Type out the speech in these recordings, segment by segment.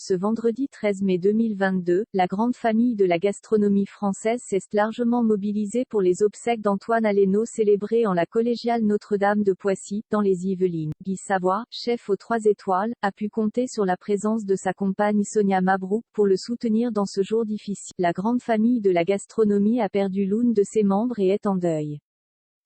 Ce vendredi 13 mai 2022, la grande famille de la gastronomie française s'est largement mobilisée pour les obsèques d'Antoine Alléno célébrées en la collégiale Notre-Dame de Poissy, dans les Yvelines. Guy Savoy, chef aux 3 étoiles, a pu compter sur la présence de sa compagne Sonia Mabrouk pour le soutenir dans ce jour difficile. La grande famille de la gastronomie a perdu l'une de ses membres et est en deuil.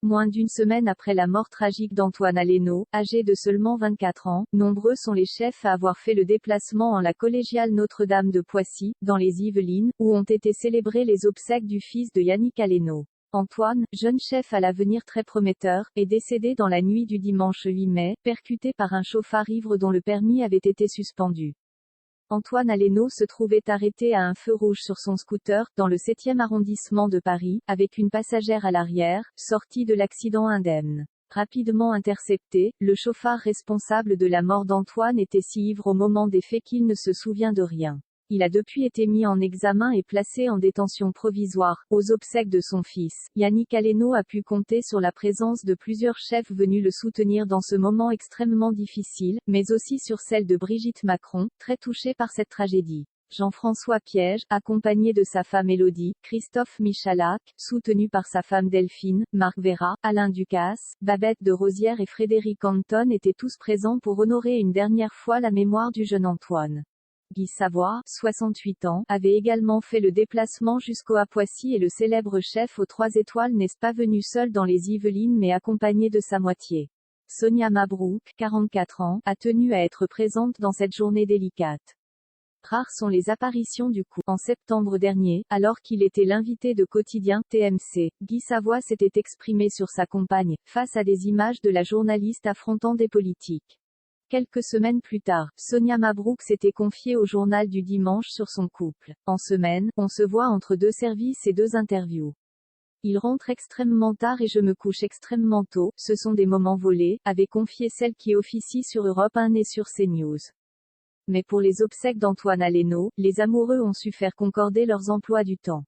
Moins d'une semaine après la mort tragique d'Antoine Alléno, âgé de seulement 24 ans, nombreux sont les chefs à avoir fait le déplacement en la collégiale Notre-Dame de Poissy, dans les Yvelines, où ont été célébrées les obsèques du fils de Yannick Alléno. Antoine, jeune chef à l'avenir très prometteur, est décédé dans la nuit du dimanche 8 mai, percuté par un chauffard ivre dont le permis avait été suspendu. Antoine Alléno se trouvait arrêté à un feu rouge sur son scooter, dans le 7e arrondissement de Paris, avec une passagère à l'arrière, sortie de l'accident indemne. Rapidement intercepté, le chauffard responsable de la mort d'Antoine était si ivre au moment des faits qu'il ne se souvient de rien. Il a depuis été mis en examen et placé en détention provisoire. Aux obsèques de son fils, Yannick Alléno a pu compter sur la présence de plusieurs chefs venus le soutenir dans ce moment extrêmement difficile, mais aussi sur celle de Brigitte Macron, très touchée par cette tragédie. Jean-François Piège, accompagné de sa femme Élodie, Christophe Michalak, soutenu par sa femme Delphine, Marc Vera, Alain Ducasse, Babette de Rosière et Frédéric Anton étaient tous présents pour honorer une dernière fois la mémoire du jeune Antoine. Guy Savoy, 68 ans, avait également fait le déplacement jusqu'au à Poissy et le célèbre chef aux 3 étoiles n'est pas venu seul dans les Yvelines mais accompagné de sa moitié. Sonia Mabrouk, 44 ans, a tenu à être présente dans cette journée délicate. Rares sont les apparitions du couple. En septembre dernier, alors qu'il était l'invité de Quotidien, TMC, Guy Savoy s'était exprimé sur sa compagne, face à des images de la journaliste affrontant des politiques. Quelques semaines plus tard, Sonia Mabrouk s'était confiée au journal du dimanche sur son couple. En semaine, on se voit entre 2 services et 2 interviews. Il rentre extrêmement tard et je me couche extrêmement tôt, ce sont des moments volés, avait confié celle qui officie sur Europe 1 et sur CNews. Mais pour les obsèques d'Antoine Alléno, les amoureux ont su faire concorder leurs emplois du temps.